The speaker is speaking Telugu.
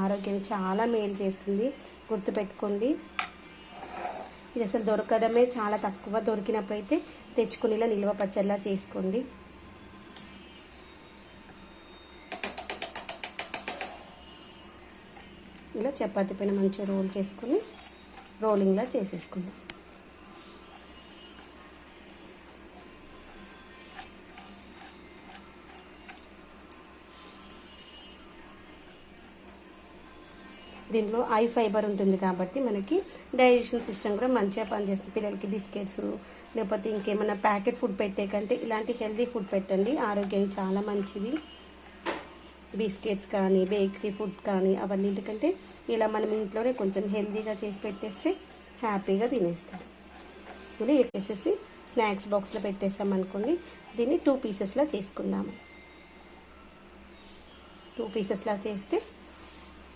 ఆరోగ్యం చాలా మేలు చేస్తుంది, గుర్తుపెట్టుకోండి. ఇది అసలు దొరకడమే చాలా తక్కువ, దొరికినప్పుడైతే తెచ్చుకుని ఇలా నిల్వ పచ్చడిలా చేసుకోండి. ఇలా చపాతీ పైన మంచిగా రోల్ చేసుకొని రోలింగ్లా చేసేసుకుందాం. దీంట్లో హై ఫైబర్ ఉంటుంది కాబట్టి మనకి డైజెషన్ సిస్టమ్ కూడా మంచిగా పనిచేస్తుంది. పిల్లలకి బిస్కెట్స్ లేకపోతే ఇంకేమైనా ప్యాకెట్ ఫుడ్ పెట్టే కంటే ఇలాంటి హెల్తీ ఫుడ్ పెట్టండి, ఆరోగ్యానికి చాలా మంచిది. బిస్కెట్స్ కానీ బేకరీ ఫుడ్ కానీ అవన్నింటికంటే ఇలా మనం ఇంట్లోనే కొంచెం హెల్తీగా చేసి పెట్టేస్తే హ్యాపీగా తినేస్తారు. ఇది వేసేసి స్నాక్స్ బాక్స్లో పెట్టేసామనుకోండి. దీన్ని 2 పీసెస్లా చేసుకుందాము. 2 పీసెస్లా చేస్తే